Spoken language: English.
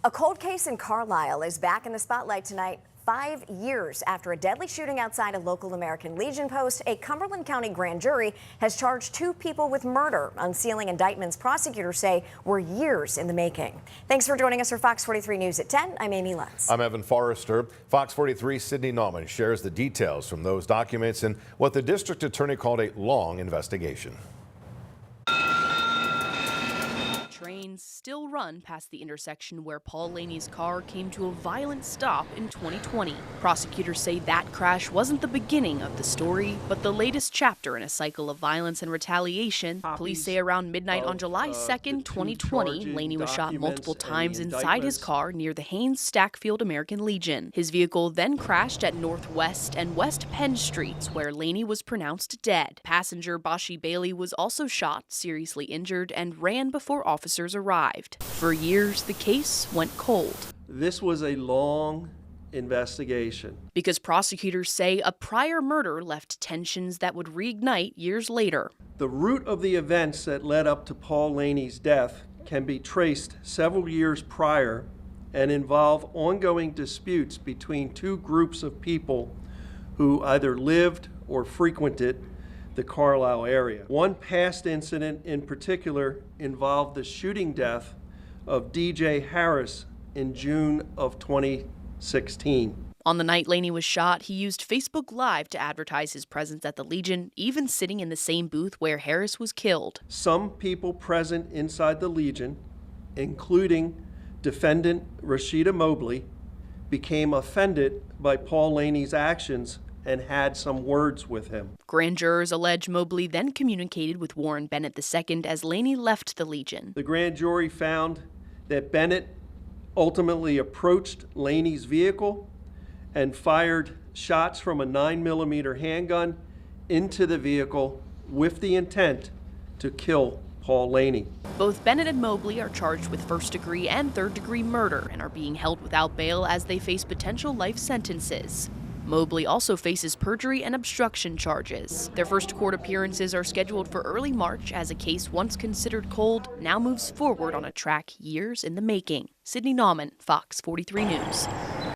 A cold case in Carlisle is back in the spotlight tonight. 5 years after a deadly shooting outside a local American Legion post, a Cumberland County grand jury has charged 2 people with murder, unsealing indictments prosecutors say were years in the making. Thanks for joining us for Fox 43 News at 10. I'm Amy Lentz. I'm Evan Forrester. Fox 43's Sydney Nauman shares the details from those documents and what the district attorney called a long investigation. Trains still run past the intersection where Paul Laney's car came to a violent stop in 2020. Prosecutors say that crash wasn't the beginning of the story, but the latest chapter in a cycle of violence and retaliation. Police say around midnight on July 2nd, 2020, Laney was shot multiple times inside his car near the Haynes-Stackfield American Legion. His vehicle then crashed at Northwest and West Penn Streets, where Laney was pronounced dead. Passenger Bashi Bailey was also shot, seriously injured, and ran before officers arrived. For years, the case went cold. This was a long investigation. Because prosecutors say a prior murder left tensions that would reignite years later. The root of the events that led up to Paul Laney's death can be traced several years prior and involve ongoing disputes between 2 groups of people who either lived or frequented the Carlisle area. One past incident in particular involved the shooting death of DJ Harris in June of 2016. On the night Laney was shot, he used Facebook Live to advertise his presence at the Legion, even sitting in the same booth where Harris was killed. Some people present inside the Legion, including defendant Rochita Mobley, became offended by Paul Laney's actions and had some words with him. Grand jurors allege Mobley then communicated with Warren Bennett II as Laney left the Legion. The grand jury found that Bennett ultimately approached Laney's vehicle and fired shots from a 9mm handgun into the vehicle with the intent to kill Paul Laney. Both Bennett and Mobley are charged with first-degree and third-degree murder and are being held without bail as they face potential life sentences. Mobley also faces perjury and obstruction charges. Their first court appearances are scheduled for early March as a case once considered cold now moves forward on a track years in the making. Sydney Nauman, Fox 43 News.